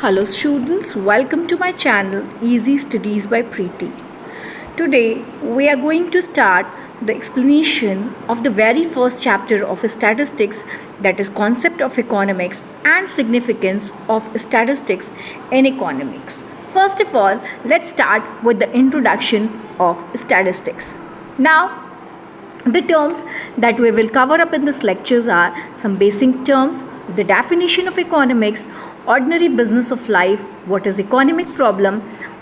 Hello students, welcome to my channel Easy Studies by Preeti. Today we are going to start the explanation of the very first chapter of statistics, that is concept of economics and significance of statistics in economics. First of all, let's start with the introduction of statistics. Now, the terms that we will cover up in this lectures are some basic terms, the definition of economics, ordinary business of life, what is economic problem,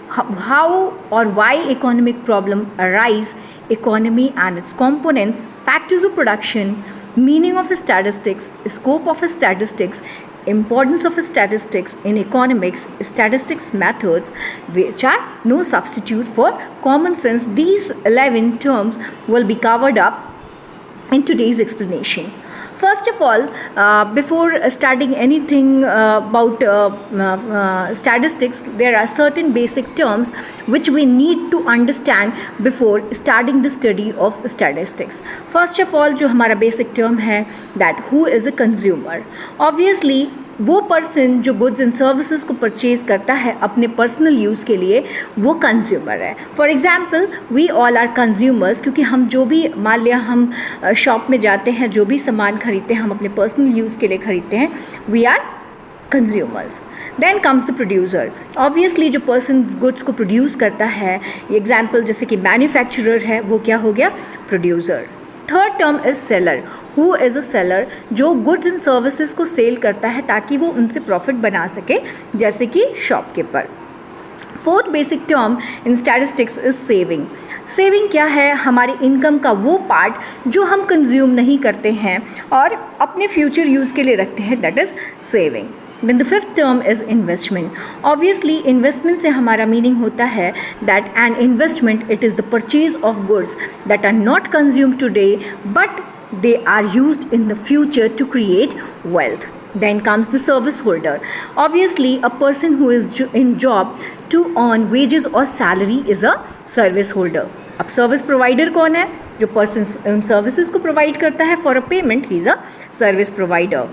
how or why economic problem arise, economy and its components, factors of production, meaning of statistics, scope of statistics, importance of statistics in economics, statistics methods which are no substitute for common sense. These 11 terms will be covered up in today's explanation. First of all, before studying anything about statistics, there are certain basic terms which we need to understand before starting the study of statistics. First of all, जो हमारा basic term है that who is a consumer. Obviously, वो person जो goods and services को purchase करता है अपने personal use के लिए, वो कंज्यूमर है. For example, we all are consumers, क्योंकि हम जो भी मान लिया हम शॉप में जाते हैं, जो भी सामान खरीदते हैं हम अपने पर्सनल यूज़ के लिए खरीदते हैं, we are consumers. Then comes the producer. Obviously जो पर्सन गुड्स को प्रोड्यूस करता है, एग्जाम्पल जैसे कि मैन्युफैक्चरर है, वो क्या हो गया? Producer. Third term is seller. Who is a seller? जो गुड्स एंड सर्विसेज को सेल करता है ताकि वो उनसे प्रॉफिट बना सके, जैसे कि shopkeeper. Fourth basic term in statistics is saving. Saving क्या है? हमारी इनकम का वो पार्ट जो हम कंज्यूम नहीं करते हैं और अपने फ्यूचर यूज़ के लिए रखते हैं, that is saving. Then the fifth term is investment. Obviously, investment से हमारा meaning होता है that an investment, it is the purchase of goods that are not consumed today but they are used in the future to create wealth. Then comes the service holder. Obviously, a person who is in job to earn wages or salary is a service holder. अब service provider कौन है? जो person services को provide करता है for a payment, he is a service provider.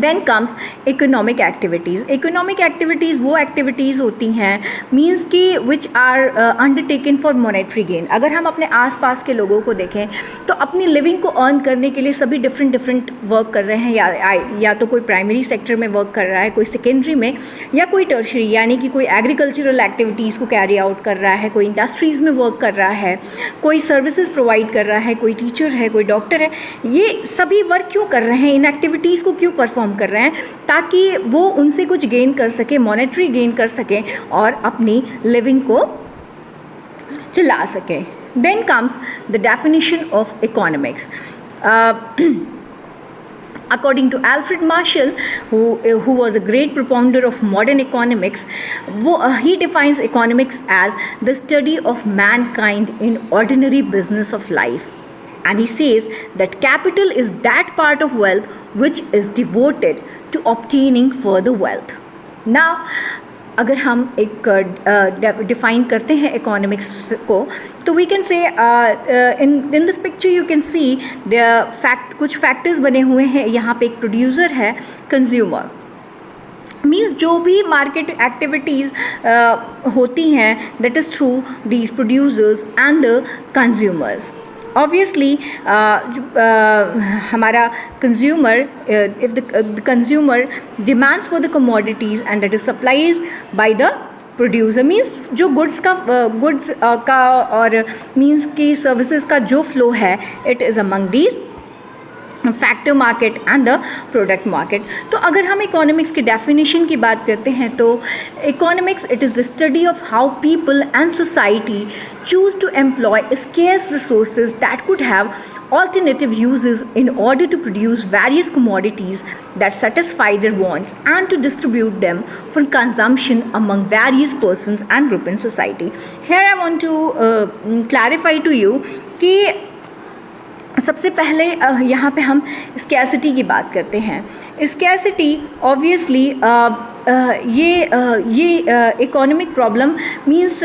Then comes economic activities. Economic activities वो activities होती हैं means कि which are undertaken for monetary gain. अगर हम अपने आसपास के लोगों को देखें तो अपनी living को earn करने के लिए सभी different work कर रहे हैं, या तो कोई primary sector में work कर रहा है, कोई secondary में, या कोई tertiary यानी कि कोई agricultural activities को carry out कर रहा है, कोई industries में work कर रहा है, कोई services provide कर रहा है, कोई teacher है, कोई doctor है. ये सभी work क्यों कर रहे हैं? इन activities को क्यों परफॉर्म कर रहे हैं? ताकि वो उनसे कुछ गेन कर सके, मॉनेटरी गेन कर सके और अपनी लिविंग को चला सके. Then comes the definition of economics. According to Alfred Marshall, who was a great propounder of modern economics, he defines economics as the study of mankind in ordinary business of life. And he says that capital is that part of wealth which is devoted to obtaining further wealth. Now, अगर हम एक define करते हैं economics को, तो we can say in this picture you can see कुछ factors बने हुए हैं. यहाँ पे एक प्रोड्यूसर है, कंज्यूमर मीन्स जो भी मार्केट एक्टिविटीज़ होती हैं, that is through these producers and the consumers. Obviously, हमारा consumer, if the consumer demands for the commodities and that is supplied by the producer, means जो goods का और means की services का जो flow है, it is among these factor market and the product market. तो अगर हम इकोनॉमिक्स की डेफिनेशन की बात करते हैं तो economics it is the study of how people and society choose to employ scarce resources that could have alternative uses in order to produce various commodities that satisfy their wants and to distribute them for consumption among various persons and groups in society. Here I want to clarify to you कि सबसे पहले यहाँ पे हम scarcity की बात करते हैं. स्कैसिटी ऑब्वियसली ये इकोनॉमिक प्रॉब्लम मीन्स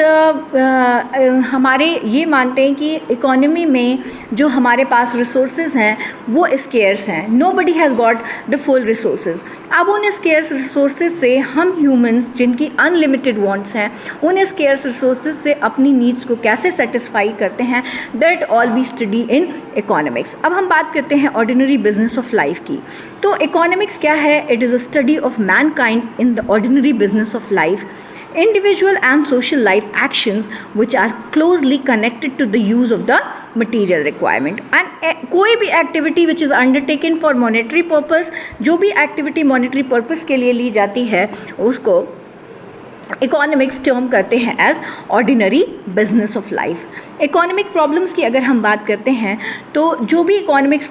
हमारे ये मानते हैं कि इकोनॉमी में जो हमारे पास रिसोर्सेज हैं वो स्केर्स हैं, nobody has got the full resources. अब उन स्केर्स रिसोर्सेज से हम ह्यूमंस जिनकी अनलिमिटेड वांट्स हैं, उन स्केर्स रिसोर्सेज से अपनी नीड्स को कैसे सेटिस्फाई करते हैं, that all we study in economics. अब हम बात करते हैं ऑर्डिनरी बिजनेस ऑफ लाइफ की। तो इकोनॉमिक्स क्या है? It is a study of Mankind in the ordinary business of life, individual and social life actions which are closely connected to the use of the material requirement, and कोई भी activity which is undertaken for monetary purpose, जो भी activity monetary purpose के लिए ली जाती है उसको economics term करते हैं as ordinary business of life. Economic problems की अगर हम बात करते हैं तो जो भी इकोनॉमिक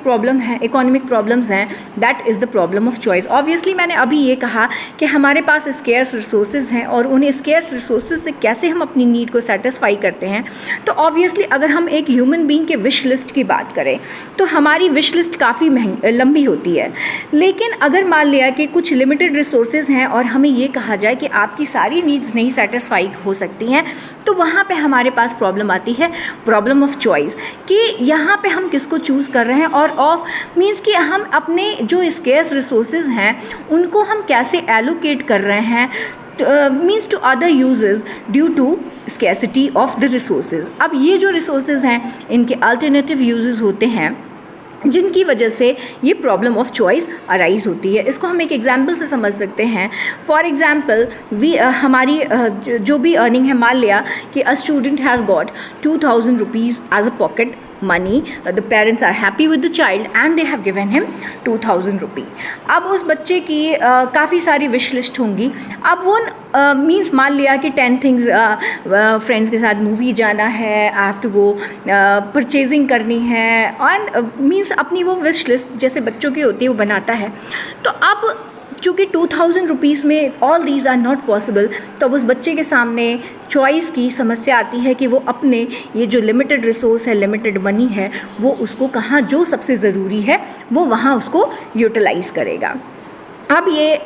प्रॉब्लम्स हैं that is the problem of choice. Obviously मैंने अभी ये कहा कि हमारे पास स्केर्स रिसोर्सेज हैं और उन स्केर्स रिसोर्सेज से कैसे हम अपनी नीड को सेटिस्फाई करते हैं। तो ऑब्वियसली अगर हम एक ह्यूमन बीइंग के विश लिस्ट की बात करें तो हमारी विश लिस्ट काफ़ी लंबी होती है, लेकिन अगर मान लिया कि कुछ लिमिटेड रिसोर्सेज हैं और हमें ये कहा जाए कि आपकी सारी नीड्स नहीं सेटिस्फाई हो सकती हैं, तो वहाँ पे हमारे पास प्रॉब्लम आती है, प्रॉब्लम ऑफ चॉइस, कि यहाँ पे हम किसको चूज़ कर रहे हैं और ऑफ मीन्स कि हम अपने जो स्केर्स रिसोर्सेज हैं उनको हम कैसे एलोकेट कर रहे हैं means to other uses due to scarcity of the resources. अब ये जो रिसोर्सेज हैं इनके अल्टरनेटिव यूजेस होते हैं जिनकी वजह से ये प्रॉब्लम ऑफ चॉइस अराइज होती है। इसको हम एक एग्जांपल से समझ सकते हैं। फॉर एग्जांपल हमारी जो भी अर्निंग है, मान लिया कि a student has got 2000 rupees as a pocket money, the parents are happy with the child and they have given him 2000 रुपी। अब उस बच्चे की काफ़ी सारी विश लिस्ट होंगी। अब वो मीन्स मान लिया कि 10 थिंग्स, फ्रेंड्स के साथ मूवी जाना है, I have to go, purchasing करनी है, एंड मीन्स अपनी वो विश लिस्ट जैसे बच्चों की होती है वो बनाता है। तो अब चूँकि 2000 रुपीज़ में all these are not possible, तो अब उस बच्चे के सामने चॉइस की समस्या आती है कि वो अपने ये जो लिमिटेड रिसोर्स है, लिमिटेड मनी है, वो उसको कहाँ जो सबसे ज़रूरी है वो वहाँ उसको यूटिलाइज़ करेगा। अब ये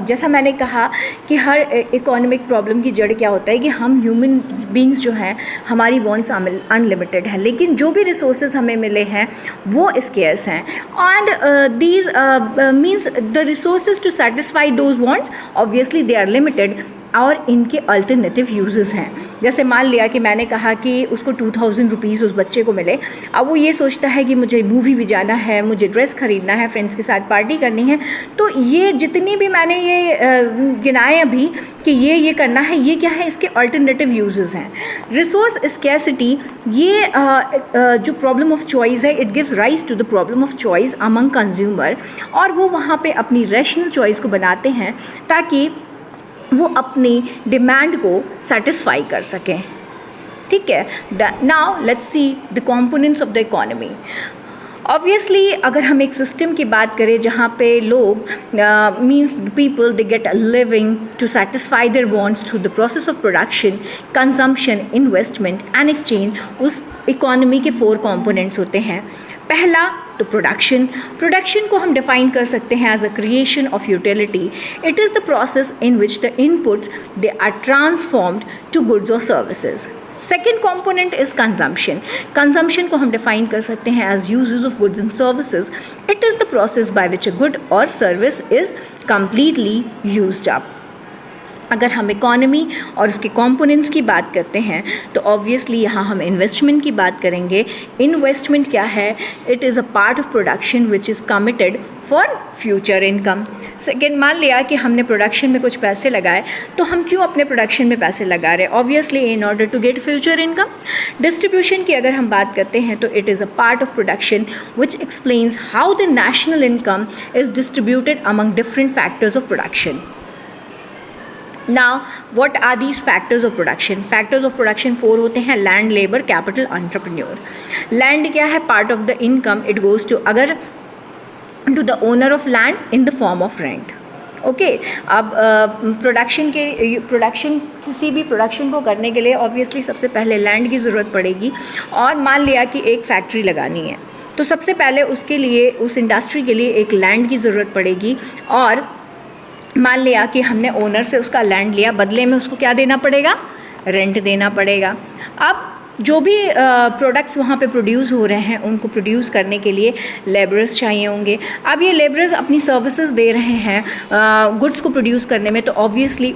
जैसा मैंने कहा कि हर इकोनॉमिक प्रॉब्लम की जड़ क्या होता है कि हम ह्यूमन बींग्स जो हैं हमारी वॉन्ट्स अनलिमिटेड हैं, लेकिन जो भी रिसोर्सेज हमें मिले हैं वो स्केर्स हैं, and these means the resources to satisfy those wants obviously they are limited, और इनके अल्टरनेटिव यूजेस हैं। जैसे मान लिया कि मैंने कहा कि उसको 2000 रुपीज़ उस बच्चे को मिले, अब वो ये सोचता है कि मुझे मूवी भी जाना है, मुझे ड्रेस ख़रीदना है, फ्रेंड्स के साथ पार्टी करनी है। तो ये जितनी भी मैंने ये गिनाए अभी कि ये करना है, ये क्या है, इसके अल्टरनेटिव यूजेस हैं। रिसोर्स स्कैसिटी, ये जो प्रॉब्लम ऑफ चॉइस है, it gives rise to the problem of choice among consumer, और वो वहाँ पे अपनी रैशनल चॉइस को बनाते हैं ताकि वो अपनी डिमांड को सेटिस्फाई कर सकें। ठीक है, now let's see the components of the economy. Obviously अगर हम एक सिस्टम की बात करें जहाँ पे लोग means people they get a living to satisfy their wants through the process of production, consumption, investment and exchange, उस इकोनॉमी के 4 कंपोनेंट्स होते हैं। पहला तो प्रोडक्शन को हम डिफाइन कर सकते हैं as a creation of utility. It is the process in which the inputs they are transformed to goods और services. Second component is consumption को हम डिफाइन कर सकते हैं as uses of goods and services. It is the process by which a good और service is completely used up. अगर हम economy और उसके कंपोनेंट्स की बात करते हैं तो ऑब्वियसली यहाँ हम इन्वेस्टमेंट की बात करेंगे। इन्वेस्टमेंट क्या है? It is a part of production which is committed for future income. Second, मान लिया कि हमने प्रोडक्शन में कुछ पैसे लगाए, तो हम क्यों अपने प्रोडक्शन में पैसे लगा रहे हैं? Obviously in order to get future income. Distribution की अगर हम बात करते हैं तो it is a part of production which explains how the national income is distributed among different factors of production. Now, what are these factors of production? Factors of production 4 होते हैं: land, labor, capital, entrepreneur. Land क्या है? Part of the income. It goes to to the owner of land in the form of rent. Okay, अब production किसी भी production को करने के लिए ऑब्वियसली सबसे पहले लैंड की ज़रूरत पड़ेगी, और मान लिया कि एक फैक्ट्री लगानी है तो सबसे पहले उसके लिए, उस इंडस्ट्री के लिए एक लैंड की ज़रूरत पड़ेगी, और मान लिया कि हमने ओनर से उसका लैंड लिया, बदले में उसको क्या देना पड़ेगा, रेंट देना पड़ेगा। अब जो भी प्रोडक्ट्स वहाँ पे प्रोड्यूस हो रहे हैं उनको प्रोड्यूस करने के लिए लेबरर्स चाहिए होंगे। अब ये लेबरर्स अपनी सर्विसेज दे रहे हैं गुड्स को प्रोड्यूस करने में, तो ऑब्वियसली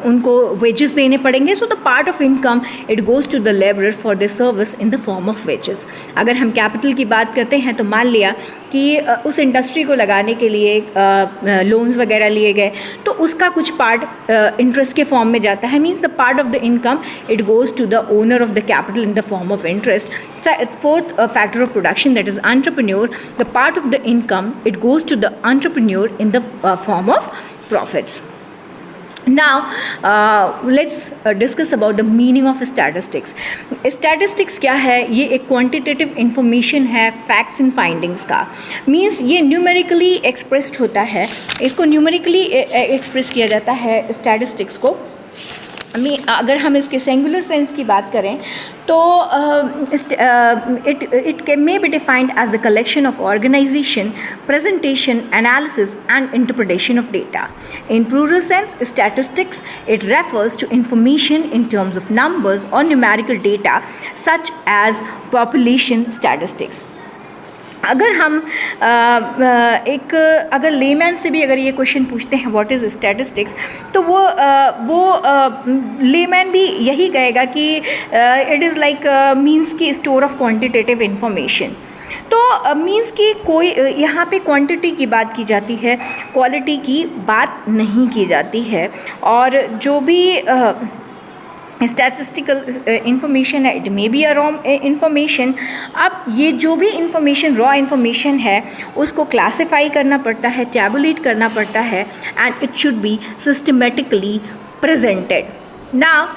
उनको वेजेस देने पड़ेंगे। So the part of income it goes to the labourer for the service in the form of wages. अगर हम कैपिटल की बात करते हैं तो मान लिया कि उस इंडस्ट्री को लगाने के लिए लोन्स वगैरह लिए गए, तो उसका कुछ पार्ट इंटरेस्ट के फॉर्म में जाता है, means the part of the income it goes to the owner of the capital in the form of interest. Fourth factor of production, that is entrepreneur, the part of the income it goes to the entrepreneur in the form of profits. Now let's discuss about the meaning of statistics. Statistics क्या है? ये एक quantitative information है facts and findings का, means ये numerically expressed होता है, इसको numerically express किया जाता है statistics को। अगर हम इसके सिंगुलर सेंस की बात करें तो it can may be defined as the collection of organisation, presentation, analysis and interpretation of data. In plural sense statistics it refers to information in terms of numbers और numerical data such as population statistics. अगर हम अगर layman से भी अगर ये question पूछते हैं व्हाट इज़ स्टैटिस्टिक्स, तो वो लेमैन भी यही कहेगा कि इट इज़ लाइक मीन्स की स्टोर ऑफ क्वांटिटेटिव इंफॉर्मेशन। तो मीन्स कि कोई यहाँ पे क्वांटिटी की बात की जाती है, क्वालिटी की बात नहीं की जाती है। और जो भी स्टैटिस्टिकल इंफॉर्मेशन है it may be a raw information. अब ये जो भी इंफॉर्मेशन रॉ इंफॉर्मेशन है उसको क्लासिफाई करना पड़ता है, टैबुलेट करना पड़ता है, and it should be systematically presented. Now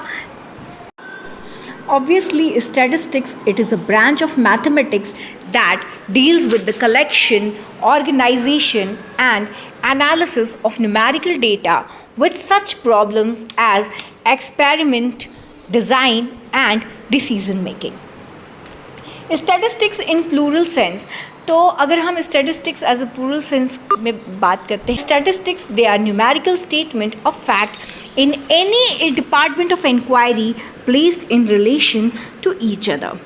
obviously statistics it is a branch of mathematics that deals with the collection, organization and analysis of numerical data with such problems as experiment, design and decision making. Statistics in plural sense, तो अगर हम statistics as a plural sense में बात करते हैं, statistics they are numerical statement of fact in any department of inquiry placed in relation to each other.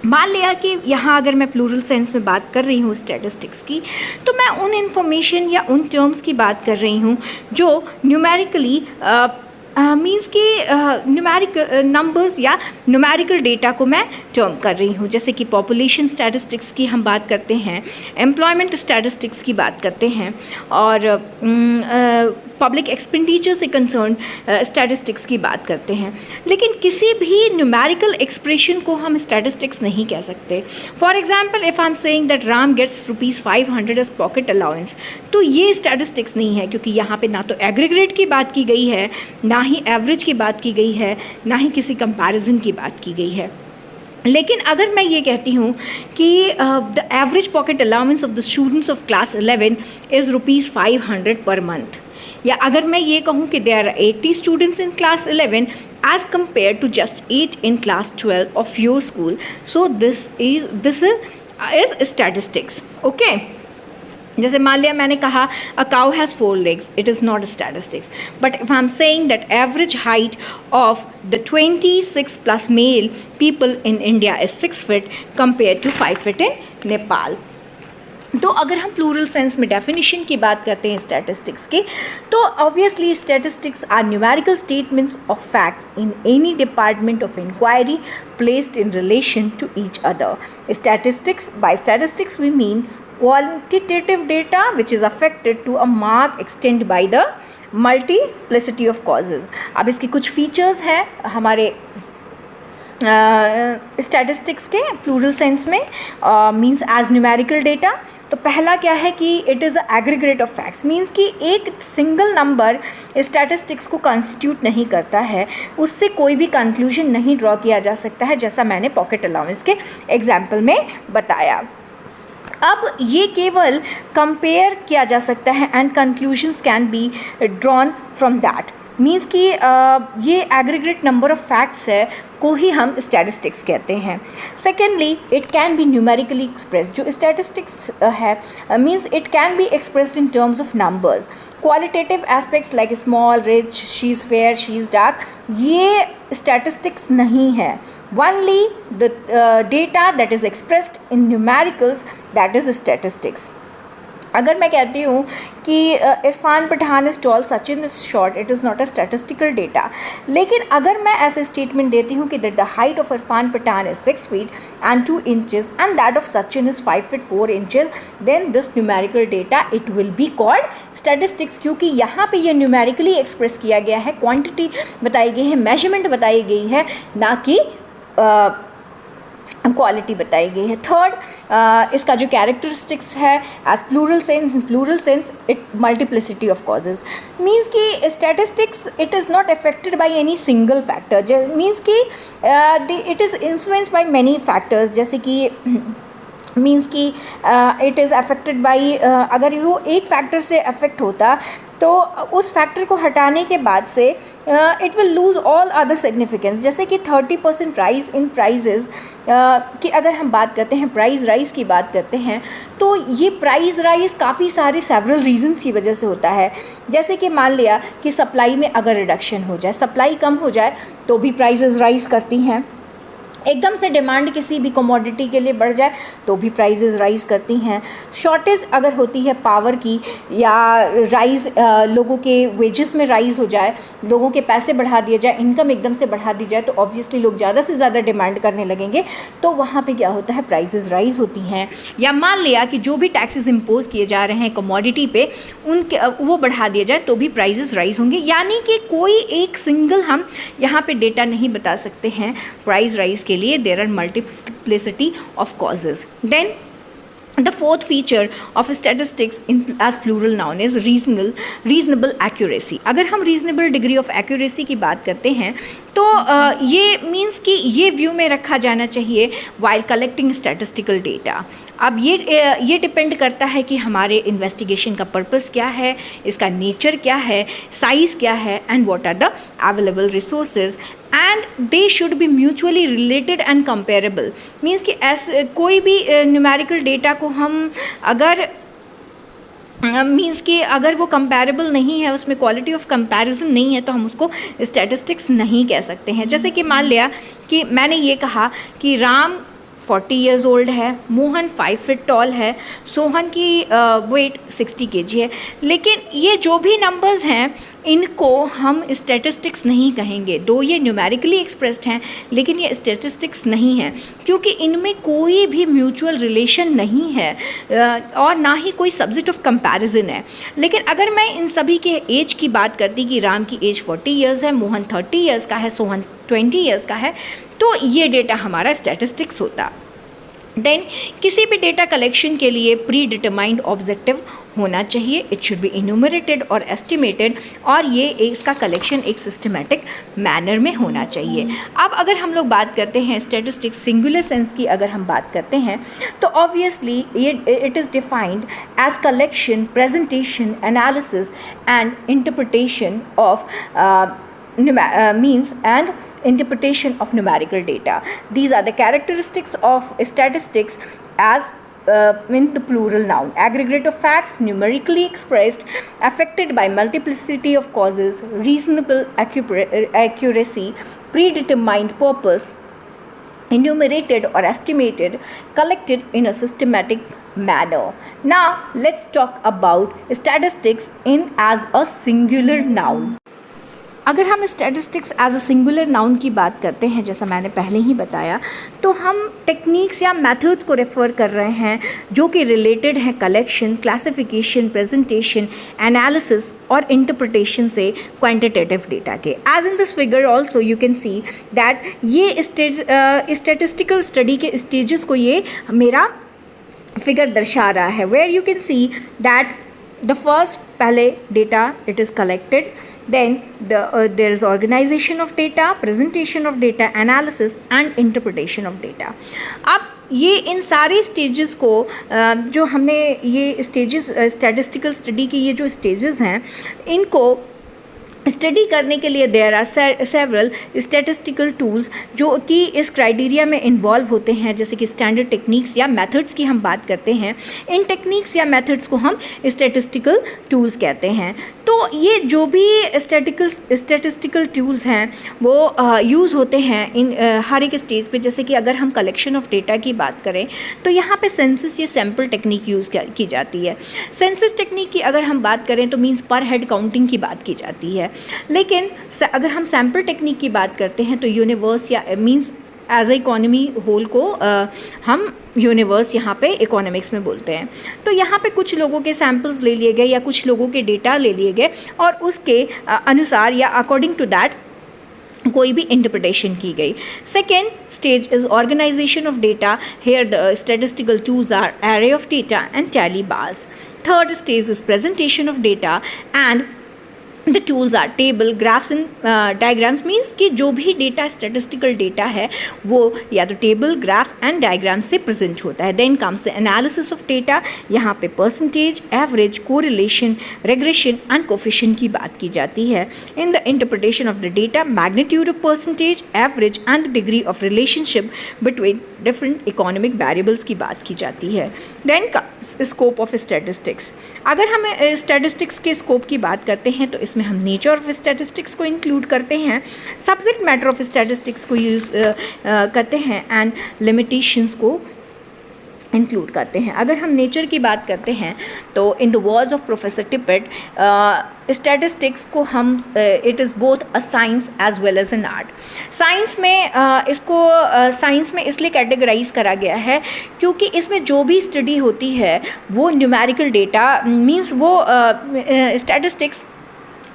मान लिया कि यहाँ अगर मैं प्लूरल सेंस में बात कर रही हूँ स्टैटिस्टिक्स की, तो मैं उन इंफॉर्मेशन या उन टर्म्स की बात कर रही हूँ जो न्यूमेरिकली मीन्स कि न्यूमेरिक नंबर्स या न्यूमेरिकल डेटा को मैं टर्म कर रही हूँ। जैसे कि पॉपुलेशन स्टैटिस्टिक्स की हम बात करते हैं, एम्प्लॉयमेंट स्टैटिस्टिक्स की बात करते हैं, और पब्लिक एक्सपेंडिचर से कंसर्न स्टैटिस्टिक्स की बात करते हैं। लेकिन किसी भी न्यूमेरिकल एक्सप्रेशन को हम स्टैटिस्टिक्स नहीं कह सकते। For example if I am saying that Ram gets ₹500 as pocket allowance, तो ये स्टैटिस्टिक्स नहीं है, क्योंकि यहाँ पे ना तो एग्रीगेट की बात की गई है, ना ही एवरेज की बात की गई है, ना ही किसी कंपैरिजन की बात की गई है। लेकिन अगर मैं ये कहती हूँ कि the average pocket allowance of the students of class 11 is ₹500 per month, या अगर मैं ये कहूँ कि there are 80 students in class 11 as compare to just 8 in class 12 of your school, so this is statistics. Okay, जैसे मान लिया मैंने कहा a cow has 4 legs, it is not statistics. But if I am saying that average height of the 26+ male people in India is 6 feet compare to 5 feet in Nepal. तो अगर हम plural sense में definition की बात करते हैं statistics की, तो obviously statistics are numerical statements of facts in any department of inquiry placed in relation to each other. Statistics, by statistics we mean quantitative data which is affected to a mark extent by the multiplicity of causes। अब इसके कुछ features हैं हमारे statistics के plural sense में, means as numerical data. तो पहला क्या है कि it is aggregate of facts, means कि एक सिंगल नंबर स्टैटिस्टिक्स को कॉन्स्टिट्यूट नहीं करता है, उससे कोई भी कंक्लूजन नहीं ड्रॉ किया जा सकता है, जैसा मैंने पॉकेट अलाउंस के एग्जाम्पल में बताया। अब ये केवल कंपेयर किया जा सकता है and conclusions can be drawn from that. Means कि ये एग्रीगेट नंबर ऑफ फैक्ट्स है को ही हम स्टैटिस्टिक्स कहते हैं. Secondly, it can be numerically express. जो स्टैटिस्टिक्स है means it can be expressed in terms of numbers. Qualitative aspects like small, rich, she is fair, she is dark, ये statistics नहीं है. Only the data that is expressed in numericals, that is statistics. अगर मैं कहती हूँ कि Irfan Pathan is tall, Sachin is short, it is not a statistical data. लेकिन अगर मैं ऐसे स्टेटमेंट देती हूँ कि that the height of Irfan Pathan is 6 feet and 2 inches and that of Sachin is 5 feet 4 inches, then this numerical data it will be called statistics. क्योंकि यहाँ पे ये न्यूमेरिकली एक्सप्रेस किया गया है, क्वांटिटी बताई गई है, मेजरमेंट बताई गई है, ना कि क्वालिटी बताई गई है. थर्ड, इसका जो कैरेक्टरिस्टिक्स है as plural sense it multiplicity of causes. Means कि statistics it is not affected by any single factor. Means कि it is influenced by many factors. जैसे कि मीन्स कि इट इज़ अफेक्टेड बाई, अगर वो एक फैक्टर से अफेक्ट होता तो उस फैक्टर को हटाने के बाद से it will lose all other significance. जैसे कि 30% राइज इन प्राइजेज़ कि अगर हम बात करते हैं प्राइस राइज की बात करते हैं तो ये प्राइस राइज काफ़ी सारे सेवरल रीजंस की वजह से होता है. जैसे कि मान लिया कि सप्लाई में अगर रिडक्शन हो जाए, सप्लाई कम हो जाए तो भी प्राइसेस राइज करती हैं. एकदम से डिमांड किसी भी कमोडिटी के लिए बढ़ जाए तो भी प्राइसेस राइज़ करती हैं. शॉर्टेज अगर होती है पावर की या राइज़ लोगों के वेजेस में राइज़ हो जाए, लोगों के पैसे बढ़ा दिए जाए, इनकम एकदम से बढ़ा दी जाए तो ऑब्वियसली लोग ज़्यादा से ज़्यादा डिमांड करने लगेंगे, तो वहाँ पे क्या होता है, प्राइसेस राइज़ होती हैं. या मान लिया कि जो भी टैक्सेस इम्पोज किए जा रहे हैं कमोडिटी पे उनके वो बढ़ा दिए जाए तो भी प्राइसेस राइज़ होंगे. यानी कि कोई एक सिंगल हम यहाँ पे डेटा नहीं बता सकते हैं प्राइस राइज़ के लिए. There are multiplicity of causes. Then the fourth feature of statistics in as plural noun is reasonable accuracy. अगर हम reasonable degree of accuracy की बात करते हैं तो ये means कि ये व्यू में रखा जाना चाहिए while collecting statistical data. अब ये डिपेंड करता है कि हमारे इन्वेस्टिगेशन का पर्पस क्या है, इसका नेचर क्या है, साइज़ क्या है, and what are the available resources, and they should be mutually related and comparable. Means कि ऐसे कोई भी न्यूमेरिकल डेटा को हम अगर मीन्स कि अगर वो कंपैरेबल नहीं है, उसमें क्वालिटी ऑफ कंपैरिजन नहीं है, तो हम उसको स्टैटिस्टिक्स नहीं कह सकते हैं. जैसे कि मान लिया कि मैंने ये कहा कि राम 40 years old है, मोहन 5 feet tall है, सोहन की वेट 60 kg है. लेकिन ये जो भी नंबर्स हैं इनको हम स्टैटिस्टिक्स नहीं कहेंगे. दो ये न्यूमेरिकली एक्सप्रेस्ड हैं लेकिन ये स्टैटिस्टिक्स नहीं हैं क्योंकि इनमें कोई भी म्यूचुअल रिलेशन नहीं है और ना ही कोई सब्जेक्ट ऑफ कंपैरिजन है. लेकिन अगर मैं इन सभी के एज की बात करती कि राम की एज 40 years है, मोहन 30 years का है, सोहन 20 years का है, तो ये डेटा हमारा स्टैटिस्टिक्स होता. देन किसी भी डेटा कलेक्शन के लिए प्री डिटरमाइंड ऑब्जेक्टिव होना चाहिए. इट शुड बी इन्यूमरेटेड और एस्टिमेटेड, और ये इसका कलेक्शन एक सिस्टमेटिक मैनर में होना चाहिए. अब अगर हम लोग बात करते हैं स्टैटिस्टिक्स सिंगुलर सेंस की, अगर हम बात करते हैं तो ऑब्वियसली ये it is defined as collection, presentation, analysis and interpretation of means and interpretation of numerical data. These are the characteristics of statistics as in the plural noun. Aggregate of facts numerically expressed, affected by multiplicity of causes, reasonable accuracy, predetermined purpose, enumerated or estimated, collected in a systematic manner. Now let's talk about statistics in as a singular noun. अगर हम statistics as a singular noun की बात करते हैं, जैसा मैंने पहले ही बताया, तो हम टेक्निक्स या मेथड्स को रेफ़र कर रहे हैं जो कि रिलेटेड हैं कलेक्शन, क्लासिफिकेशन, प्रेजेंटेशन, एनालिसिस और इंटरप्रिटेशन से क्वांटिटेटिव डेटा के. As in this figure also you can see that ये स्टैटिस्टिकल स्टडी के स्टेजेस को ये मेरा फिगर दर्शा रहा है. Where you can see that the first, पहले data it is collected, then there is organization of data, presentation of data, analysis and interpretation of data. अब ये इन सारे स्टेजेस को जो हमने ये स्टेजेस स्टैटिस्टिकल स्टडी के ये जो स्टेजेस हैं इनको स्टडी करने के लिए there are several statistical tools जो कि इस क्राइटेरिया में इन्वॉल्व होते हैं, जैसे कि स्टैंडर्ड टेक्निक्स या मेथड्स की हम बात करते हैं। इन टेक्निक्स या मेथड्स को हम स्टैटिस्टिकल टूल्स कहते हैं। तो ये जो भी स्टैटिस्टिकल टूल्स हैं वो यूज़ होते हैं इन हर एक स्टेज पे। जैसे कि अगर हम कलेक्शन ऑफ डेटा की बात करें तो यहाँ पे सेंसस या सैम्पल टेक्निक यूज़ की जाती है। सेंसस टेक्निक की अगर हम बात करें तो मीन्स पर हेड काउंटिंग की बात की जाती है। लेकिन अगर हम सैम्पल टेक्निक की बात करते हैं तो यूनिवर्स या means as a economy whole को हम यूनिवर्स यहाँ पे इकोनॉमिक्स में बोलते हैं। तो यहाँ पे कुछ लोगों के सैम्पल्स ले लिए गए या कुछ लोगों के डेटा ले लिए गए और उसके अनुसार या अकॉर्डिंग टू दैट कोई भी इंटरप्रिटेशन की गई। Second stage is organisation of data. Here the statistical tools are array of data and tally bars. Third stage is presentation of data and the tools are table, graphs and diagrams. Means कि जो भी data statistical data है वो या तो table, graph and diagram से present होता है। Then comes the analysis of data. यहाँ पे percentage, average, correlation, regression and coefficient की बात की जाती है। In the interpretation of the data, magnitude of percentage, average and the degree of relationship between different economic variables की बात की जाती है। Then scope of statistics. अगर हम स्टैटिस्टिक्स के स्कोप की बात करते हैं तो इसमें हम नेचर ऑफ स्टैटिस्टिक्स को इंक्लूड करते हैं, सब्जेक्ट मैटर ऑफ स्टैटिस्टिक्स को यूज़ करते हैं एंड लिमिटेशंस को इंक्लूड करते हैं। अगर हम नेचर की बात करते हैं तो in the words of professor Tippett, statistics को हम it is both a science as well as an art. Science में इसको साइंस में इसलिए कैटेगराइज करा गया है क्योंकि इसमें जो भी स्टडी होती है वो न्यूमेरिकल डेटा मीन्स वो स्टैटिस्टिक्स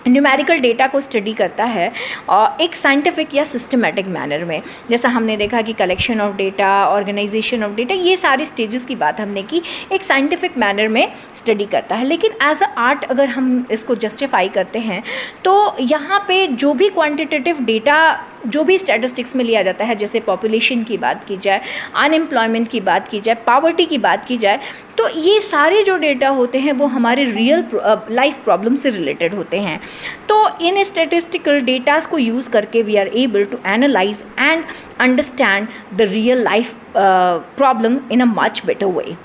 न्यूमेरिकल डेटा को स्टडी करता है और एक साइंटिफिक या सिस्टमेटिक मैनर में। जैसा हमने देखा कि collection of data, organisation of data, ये सारे स्टेजेस की बात हमने की, एक साइंटिफिक मैनर में स्टडी करता है। लेकिन एज अ आर्ट अगर हम इसको जस्टिफाई करते हैं तो यहाँ पे जो भी क्वांटिटेटिव डेटा जो भी स्टैटिस्टिक्स में लिया जाता है, जैसे पॉपुलेशन की बात की जाए, अनएम्प्लॉयमेंट की बात की जाए, पॉवर्टी की बात की जाए, तो ये सारे जो डेटा होते हैं वो हमारे रियल लाइफ प्रॉब्लम से रिलेटेड होते हैं। तो इन स्टैटिस्टिकल डेटास को यूज़ करके we are able to analyse and understand the real life problem in a much better way.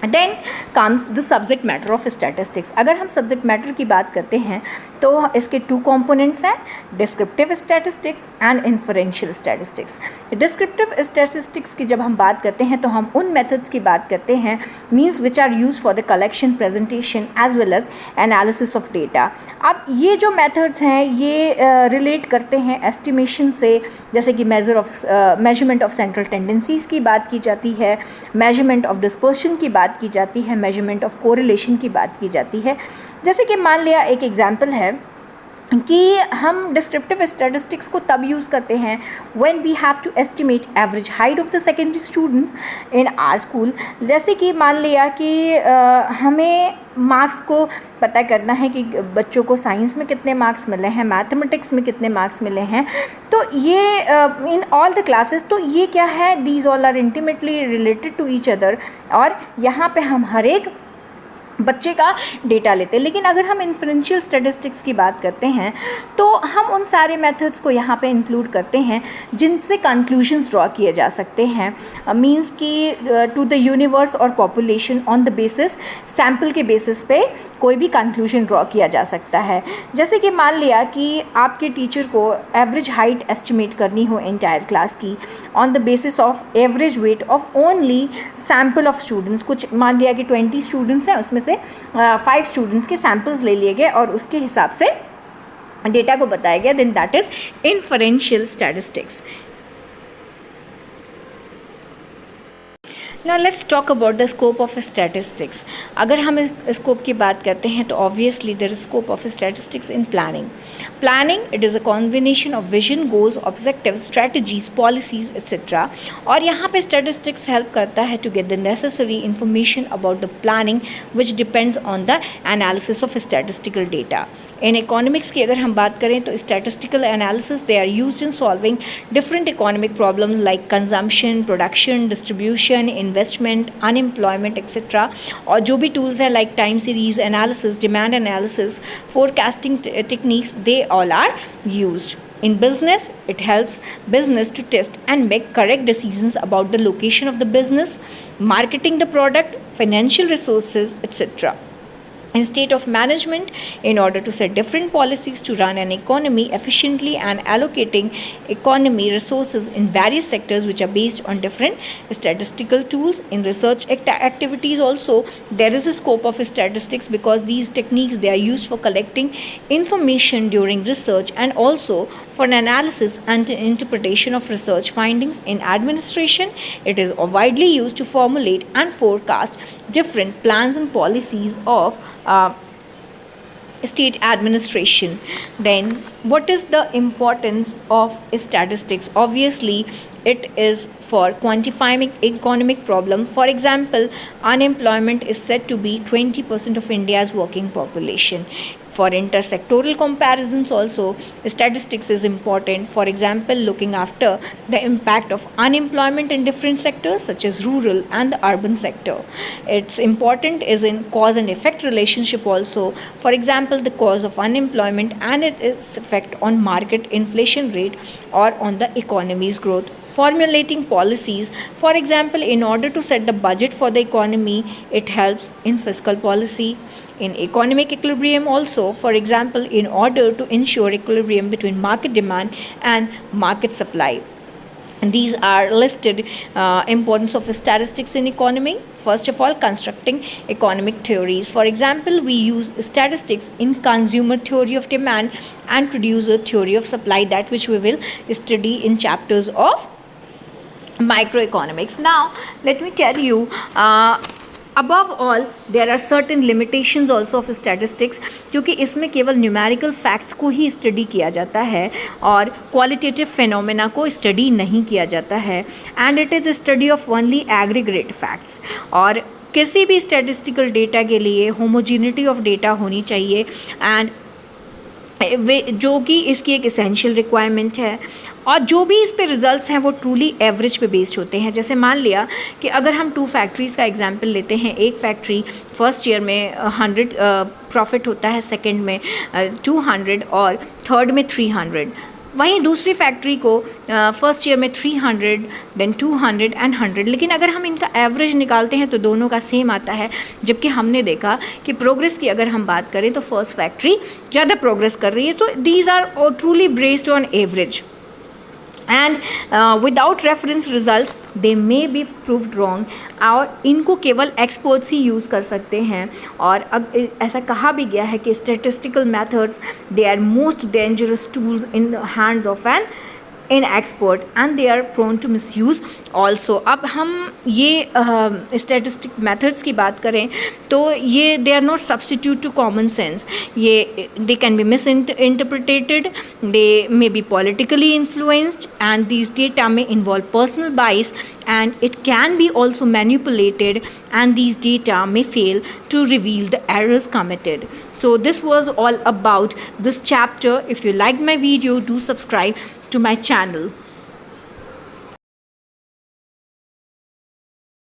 Then comes the subject matter of statistics. अगर हम सब्जेक्ट मैटर की बात करते हैं तो इसके टू कंपोनेंट्स हैं, descriptive statistics and inferential statistics. Descriptive statistics की जब हम बात करते हैं तो हम उन मेथड्स की बात करते हैं means which are use for the collection, presentation as well as analysis of data. अब ये जो मेथड्स हैं ये रिलेट करते हैं एस्टिमेशन से, जैसे कि मेजरमेंट ऑफ सेंट्रल टेंडेंसीज की बात की जाती है, मेजरमेंट ऑफ डिस्पर्शन की बात की जाती है, मेजरमेंट ऑफ कोरिलेशन की बात की जाती है। जैसे कि मान लिया एक एग्जांपल है कि हम डिस्क्रिप्टिव स्टैटिस्टिक्स को तब यूज़ करते हैं when we have to estimate average height of the secondary students in our school. जैसे कि मान लिया कि हमें मार्क्स को पता करना है कि बच्चों को साइंस में कितने मार्क्स मिले हैं, मैथमेटिक्स में कितने मार्क्स मिले हैं, तो ये इन ऑल द क्लासेस, तो ये क्या है, these all are intimately related to each other और यहाँ पे हम हर एक बच्चे का डेटा लेते हैं। लेकिन अगर हम इन्फरेंशियल स्टैटिस्टिक्स की बात करते हैं तो हम उन सारे मेथड्स को यहाँ पे इंक्लूड करते हैं जिनसे कंक्लूजन्स ड्रॉ किए जा सकते हैं, मींस कि टू द यूनिवर्स और population on the basis, sample के बेसिस पे कोई भी कंक्लूजन ड्रॉ किया जा सकता है। जैसे कि मान लिया कि आपके टीचर को एवरेज हाइट एस्टिमेट करनी हो एंटायर क्लास की on the basis of average weight of only sample of students. कुछ मान लिया कि 20 स्टूडेंट्स हैं, उसमें से 5 स्टूडेंट्स के सैम्पल्स ले लिए गए और उसके हिसाब से डेटा को बताया गया, then that is inferential statistics. Now let's talk about the scope of statistics. अगर हम स्कोप की बात करते हैं तो obviously there is scope of statistics in planning. Planning, it is a combination of vision, goals, objectives, strategies, policies, etc. और यहाँ पे statistics help करता है to get the necessary information about the planning which depends on the analysis of statistical data. In economics की अगर हम बात करें तो statistical analysis they are used in solving different economic problems like consumption, production, distribution, investment, unemployment etcetera, और जो भी tools है like time series analysis, demand analysis, forecasting techniques, they all are used. In business, it helps business to test and make correct decisions about the location of the business, marketing the product, financial resources, etc. In state of management, in order to set different policies to run an economy efficiently and allocating economy resources in various sectors which are based on different statistical tools. In research activities also, there is a scope of statistics, because these techniques, they are used for collecting information during research and also for an analysis and interpretation of research findings. In administration, it is widely used to formulate and forecast different plans and policies of state administration. Then what is the importance of statistics? Obviously, it is for quantifying economic problem. For example, unemployment is said to be 20% of India's working population. For intersectoral comparisons also, statistics is important. For example, looking after the impact of unemployment in different sectors such as rural and the urban sector. It's important is in cause and effect relationship also. For example, the cause of unemployment and its effect on market inflation rate or on the economy's growth. Formulating policies, for example, in order to set the budget for the economy, it helps in fiscal policy. In economic equilibrium also, for example, in order to ensure equilibrium between market demand and market supply. And these are listed importance of statistics in economy. First of all, constructing economic theories. For example, we use statistics in consumer theory of demand and producer theory of supply, that which we will study in chapters of microeconomics. Now let me tell you, above all, there are certain limitations also of statistics, क्योंकि इसमें केवल numerical facts को ही study किया जाता है और qualitative phenomena को study नहीं किया जाता है. And it is study of only aggregate facts. और किसी भी स्टैटिस्टिकल डेटा के लिए होमोजीनिटी ऑफ डेटा होनी चाहिए, एंड जो कि इसकी एक एसेंशियल रिक्वायरमेंट है. और जो भी इस पे रिजल्ट्स हैं वो ट्रूली एवरेज पे बेस्ड होते हैं. जैसे मान लिया कि अगर हम 2 फैक्ट्रीज़ का एग्जांपल लेते हैं, एक फैक्ट्री फर्स्ट ईयर में 100 प्रॉफिट होता है, सेकंड में 200 और थर्ड में 300. वहीं दूसरी फैक्ट्री को फर्स्ट ईयर में 300, देन 200 एंड 100. लेकिन अगर हम इनका एवरेज निकालते हैं तो दोनों का सेम आता है. जबकि हमने देखा कि प्रोग्रेस की अगर हम बात करें तो फर्स्ट फैक्ट्री ज़्यादा प्रोग्रेस कर रही है. तो these are truly based on average, and without reference results they may be proved wrong. और इनको केवल एक्सपर्ट्स ही यूज़ कर सकते हैं. और अब ऐसा कहा भी गया है कि statistical methods, they are most dangerous tools in the hands of an inexpert and they are prone to misuse also. अब हम ये स्टैटिस्टिक मेथड्स की बात करें तो ये they are not substitute to common sense. ये they can be misinterpreted, they may be politically influenced, and these data में involve personal bias, and it can be also manipulated, and these data may fail to reveal the errors committed. So this was all about this chapter. If you liked my video, do subscribe to my channel.